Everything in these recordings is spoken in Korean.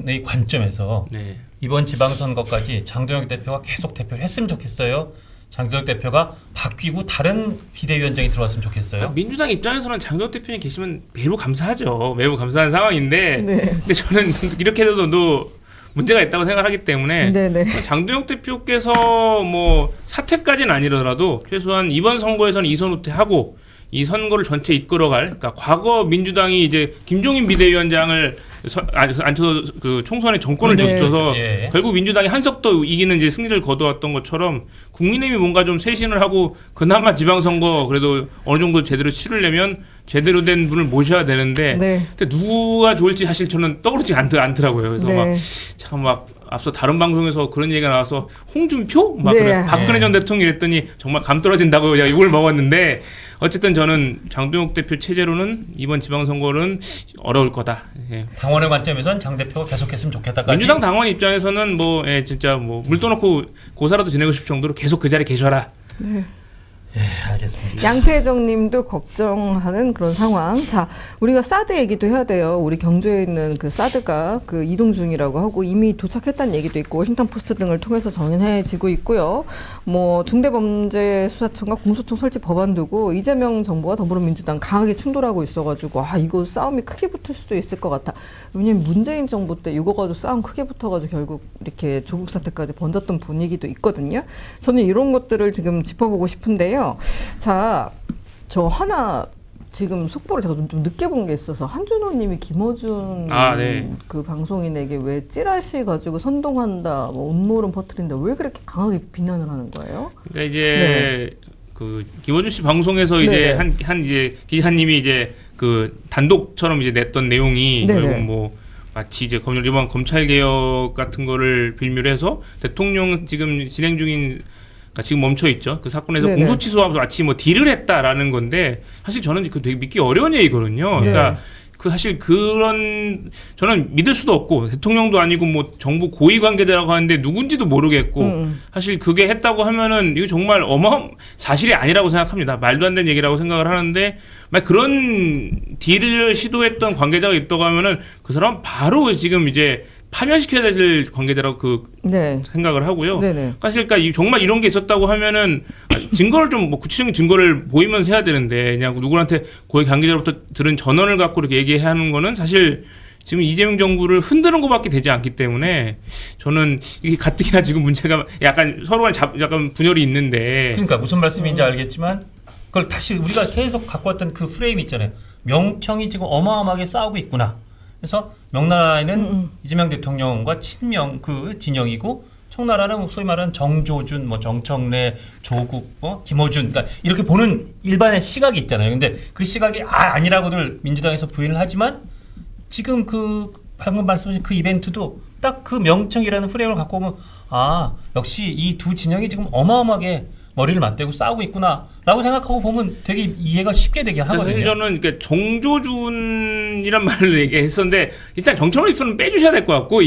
민주당의 관점에서 네. 이번 지방선거까지 장동혁 대표가 계속 대표를 했으면 좋겠어요. 장동혁 대표가 바뀌고 다른 비대위원장이 들어왔으면 좋겠어요. 민주당 입장에서는 장동혁 대표님 계시면 매우 감사하죠. 매우 감사한 상황인데, 네. 근데 저는 이렇게 해도 문제가 있다고 생각하기 때문에 네네. 장동혁 대표께서 뭐 사퇴까지는 아니더라도 최소한 이번 선거에서는 이선 후퇴하고 이 선거를 전체 이끌어갈, 그러니까 과거 민주당이 이제 김종인 비대위원장을 앉혀서 그 총선에 정권을 네. 줬어서 예. 결국 민주당이 한석도 이기는 이제 승리를 거두었던 것처럼 국민의힘이 뭔가 좀 쇄신을 하고 그나마 지방선거 그래도 어느 정도 제대로 치르려면 제대로 된 분을 모셔야 되는데 네. 근데 누가 좋을지 사실 저는 떠오르지 않더라고요. 그래서 네. 막 참 막 앞서 다른 방송에서 그런 얘기가 나와서 홍준표 막 네. 그래 박근혜 전 대통령이 했더니 정말 감 떨어진다고 욕을 먹었는데 어쨌든 저는 장동혁 대표 체제로는 이번 지방선거는 어려울 거다. 예. 당원의 관점에선 장 대표가 계속했으면 좋겠다까지. 민주당 당원 입장에서는 뭐 진짜 뭐 물 떠놓고 고사라도 지내고 싶을 정도로 계속 그 자리에 계셔라. 네. 예, 알겠습니다. 양태정 님도 걱정하는 그런 상황. 자, 우리가 사드 얘기도 해야 돼요. 우리 경주에 있는 그 사드가 그 이동 중이라고 하고 이미 도착했다는 얘기도 있고 워싱턴 포스트 등을 통해서 전해지고 있고요. 뭐 중대범죄수사청과 공소청 설치 법안 두고 이재명 정부와 더불어민주당 강하게 충돌하고 있어가지고 이거 싸움이 크게 붙을 수도 있을 것 같아. 왜냐면 문재인 정부 때 이거 가지고 싸움 크게 붙어가지고 결국 이렇게 조국 사태까지 번졌던 분위기도 있거든요. 저는 이런 것들을 지금 짚어보고 싶은데요. 자, 저 하나 지금 속보를 제가 좀 늦게 본 게 있어서 한준호님이 김어준 네. 그 방송인에게 왜 찌라시 가지고 선동한다, 뭐 음모론 퍼뜨린다, 왜 그렇게 강하게 비난을 하는 거예요? 그러니까 이제 그 김어준 씨 방송에서 이제 네네. 한 이제 기자님이 이제 그 단독처럼 이제 냈던 내용이 네네. 결국 뭐 마치 이제 이번 검찰 개혁 같은 거를 빌미로 해서 대통령 지금 진행 중인 그러니까 지금 멈춰 있죠. 그 사건에서 네네. 공소 취소하면서 마치 뭐 딜을 했다라는 건데 사실 저는 그 되게 믿기 어려운 얘기거든요. 그러니까 네. 그 사실 그런 저는 믿을 수도 없고 대통령도 아니고 뭐 정부 고위 관계자라고 하는데 누군지도 모르겠고 사실 그게 했다고 하면은 이거 정말 사실이 아니라고 생각합니다. 말도 안 되는 얘기라고 생각을 하는데 막 그런 딜을 시도했던 관계자가 있다고 하면은 그 사람 바로 지금 이제 파면시켜야 될 관계자라고 네. 생각을 하고요. 네네. 사실 그러니까 정말 이런 게 있었다고 하면은 증거를 좀 뭐 구체적인 증거를 보이면서 해야 되는데 그냥 누구한테 고위 관계자로부터 들은 전언을 갖고 이렇게 얘기해야 하는 거는 사실 지금 이재명 정부를 흔드는 것밖에 되지 않기 때문에 저는 이게 가뜩이나 지금 문제가 약간 서로가 약간 분열이 있는데 그러니까 무슨 말씀인지 알겠지만 그걸 다시 우리가 계속 갖고 왔던 그 프레임 있잖아요. 명청이 지금 어마어마하게 싸우고 있구나. 그래서 명나라에는 이재명 대통령과 친명 그 진영이고 청나라는 소위 말하는 정조준, 뭐 정청래, 조국, 뭐 김어준, 그러니까 이렇게 보는 일반의 시각이 있잖아요. 근데 그 시각이 아니라고들 민주당에서 부인을 하지만 지금 그 방금 말씀하신 그 이벤트도 딱 그 명청이라는 프레임을 갖고 오면 역시 이 두 진영이 지금 어마어마하게 머리를 맞대고 싸우고 있구나라고 생각하고 보면 되게 이해가 쉽게 되긴 하거든요. 사실 저는 그러니까 정조준이란 말을 얘기했었는데 일단 정청래 대표는 빼주셔야 될 것 같고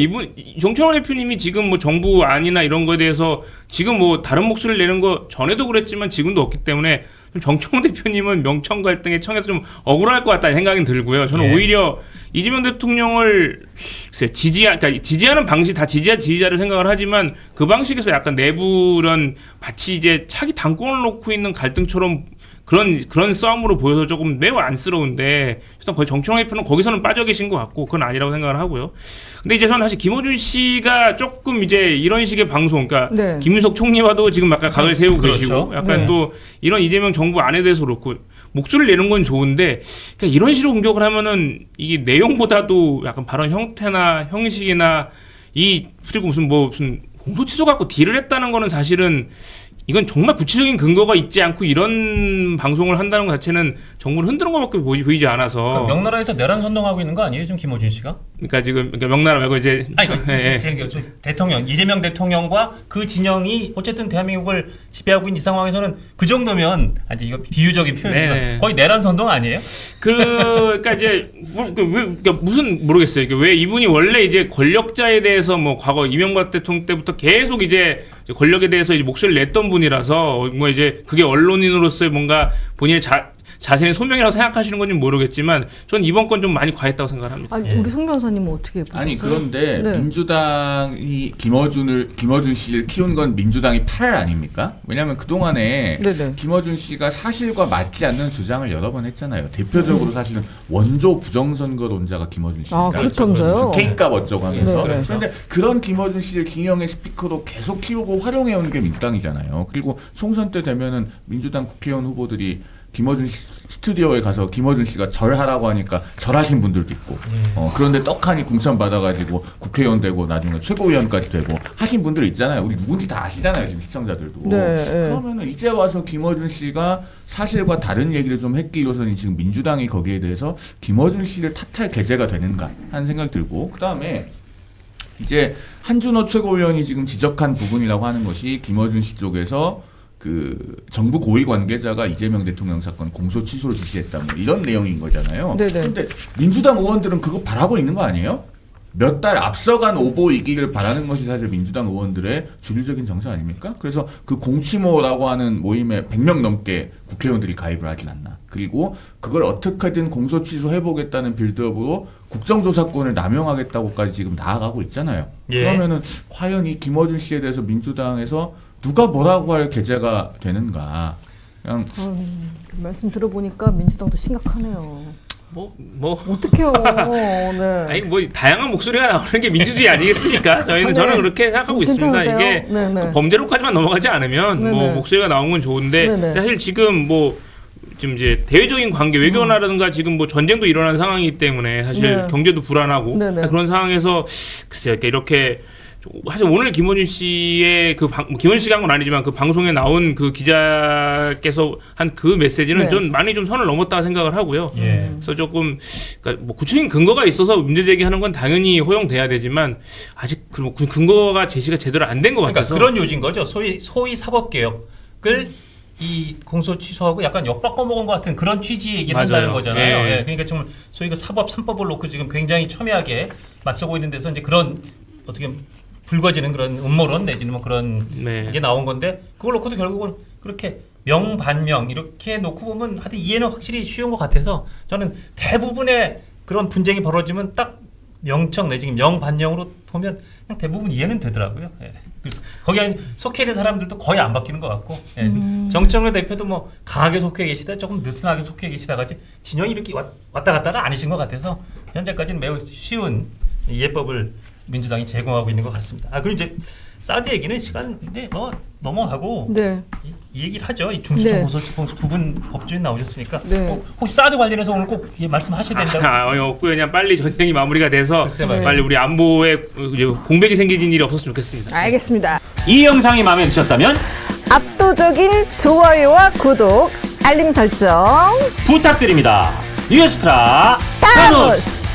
정청래 대표님이 지금 뭐 정부 안이나 이런 거에 대해서 지금 뭐 다른 목소리를 내는 거 전에도 그랬지만 지금도 없기 때문에 정청래 대표님은 명청 갈등의 청에서 좀 억울할 것 같다는 생각이 들고요. 저는 오히려 이재명 대통령을 지지하는 방식 다 지지자를 생각을 하지만 그 방식에서 약간 내부 이런 마치 이제 차기 당권을 놓고 있는 갈등처럼 그런 싸움으로 보여서 조금 매우 안쓰러운데 일단 거의 정청래 대표는 거기서는 빠져 계신 것 같고 그건 아니라고 생각을 하고요. 근데 이제 저는 사실 김어준 씨가 조금 이제 이런 식의 방송, 그러니까 네. 김윤석 총리와도 지금 약간 각을 세우고 그렇죠. 계시고 약간 네. 또 이런 이재명 정부 안에 대해서 그렇고 목소리를 내는 건 좋은데 그러니까 이런 식으로 공격을 하면은 이게 내용보다도 약간 발언 형태나 형식이나 그리고 무슨 공소 취소 갖고 딜을 했다는 거는 사실은 이건 정말 구체적인 근거가 있지 않고 이런 방송을 한다는 것 자체는 정부를 흔드는 것밖에 보이지 않아서. 그러니까 명나라에서 내란 선동하고 있는 거 아니에요, 지금 김어준 씨가? 그러니까 지금 명나라 말고 이제 대통령 이재명 대통령과 그 진영이 어쨌든 대한민국을 지배하고 있는 이 상황에서는 그 정도면 이거 비유적인 표현이지만 거의 내란 선동 아니에요? 그러니까 이제 그러니까 무슨 모르겠어요. 왜 이분이 원래 이제 권력자에 대해서 뭐 과거 이명박 대통령 때부터 계속 이제 권력에 대해서 이제 목소리를 냈던 분이라서 뭐 이제 그게 언론인으로서의 뭔가 본인의 자신의 소명이라고 생각하시는 건지 모르겠지만 전 이번 건 좀 많이 과했다고 생각합니다. 아니, 예. 우리 송 변호사님은 어떻게 보셨어요? 아니 그런데 네. 민주당이 김어준 씨를 키운 건 민주당이 팔 아닙니까? 왜냐하면 그 동안에 네네. 김어준 씨가 사실과 맞지 않는 주장을 여러 번 했잖아요. 대표적으로 사실은 원조 부정선거론자가 김어준 씨입니다. 아, 그렇다면서요? K값 어쩌고 하면서. 네, 네. 그런데 그런 김어준 씨를 진영의 스피커로 계속 키우고 활용해오는 게 민주당이잖아요. 그리고 총선 때 되면은 민주당 국회의원 후보들이 김어준 씨 스튜디오에 가서 김어준 씨가 절하라고 하니까 절하신 분들도 있고 그런데 떡하니 공천 받아가지고 국회의원 되고 나중에 최고위원까지 되고 하신 분들 있잖아요. 우리 누군지 다 아시잖아요. 지금 시청자들도. 네, 그러면은 이제 와서 김어준 씨가 사실과 다른 얘기를 좀 했기로서는 지금 민주당이 거기에 대해서 김어준 씨를 탓할 계제가 되는가 하는 생각이 들고 그다음에 이제 한준호 최고위원이 지금 지적한 부분이라고 하는 것이 김어준 씨 쪽에서 그 정부 고위 관계자가 이재명 대통령 사건 공소 취소를 지시했다 뭐 이런 내용인 거잖아요. 네네. 그런데 민주당 의원들은 그거 바라고 있는 거 아니에요? 몇 달 앞서간 오보이기를 바라는 것이 사실 민주당 의원들의 주류적인 정서 아닙니까? 그래서 그 공치모라고 하는 모임에 100명 넘게 국회의원들이 가입을 하진 않나. 그리고 그걸 어떻게든 공소 취소해보겠다는 빌드업으로 국정조사권을 남용하겠다고까지 지금 나아가고 있잖아요. 예. 그러면은 과연 이 김어준 씨에 대해서 민주당에서 누가 뭐라고 할 계제가 되는가. 그냥 그 말씀 들어보니까 민주당도 심각하네요. 어떡해요. 네. 아니 뭐 다양한 목소리가 나오는 게 민주주의 아니겠습니까? 저는 그렇게 생각하고 있습니다. 괜찮으세요? 이게 네네. 범죄로까지만 넘어가지 않으면 뭐 네네. 목소리가 나온 건 좋은데 네네. 사실 지금 뭐 지금 이제 대외적인 관계 외교나라든가 지금 뭐 전쟁도 일어난 상황이기 때문에 사실 네. 경제도 불안하고 네네. 그런 상황에서 글쎄요 이렇게 사실 오늘 김원준 씨의 김원준 씨가 한 건 아니지만 그 방송에 나온 그 기자께서 한 그 메시지는 네. 좀 많이 좀 선을 넘었다 생각을 하고요. 예. 그래서 조금 그러니까 뭐 구체적인 근거가 있어서 문제 제기하는 건 당연히 허용돼야 되지만 아직 그 근거가 제시가 제대로 안 된 것 그러니까 같아서 그런 요지인 거죠. 소위 사법개혁을 이 공소 취소하고 약간 엿바꿔 먹은 것 같은 그런 취지의 얘기를 맞아요. 한다는 거잖아요. 예. 예. 그러니까 지금 소위 그 사법 3법을 놓고 지금 굉장히 첨예하게 맞서고 있는 데서 이제 그런 어떻게 불거지는 그런 음모론 내지는 뭐 그런 네. 게 나온 건데 그걸 놓고도 결국은 그렇게 명반명 이렇게 놓고 보면 하여튼 이해는 확실히 쉬운 것 같아서 저는 대부분의 그런 분쟁이 벌어지면 딱 명청 내지 명반명으로 보면 그냥 대부분 이해는 되더라고요. 예. 그래서 거기에 속해 있는 사람들도 거의 안 바뀌는 것 같고 예. 정청래 대표도 뭐 강하게 속해 계시다 조금 느슨하게 속해 계시다가지 진영이 이렇게 왔다 갔다가 아니신 것 같아서 현재까지는 매우 쉬운 이해법을 민주당이 제공하고 있는 것 같습니다. 그리고 이제 사드 얘기는 시간인데 뭐 넘어가고 네. 이 얘기를 하죠. 이 중수청 네. 고소청 두 분 법조인 나오셨으니까 네. 혹시 사드 관련해서 오늘 꼭 말씀하셔야 된다고. 없고요. 그냥 빨리 전쟁이 마무리가 돼서 글쎄 말이에요. 빨리 우리 안보에 공백이 생기진 일이 없었으면 좋겠습니다. 알겠습니다. 이 영상이 마음에 드셨다면 압도적인 좋아요와 구독, 알림 설정 부탁드립니다. 뉴스트라 타노스!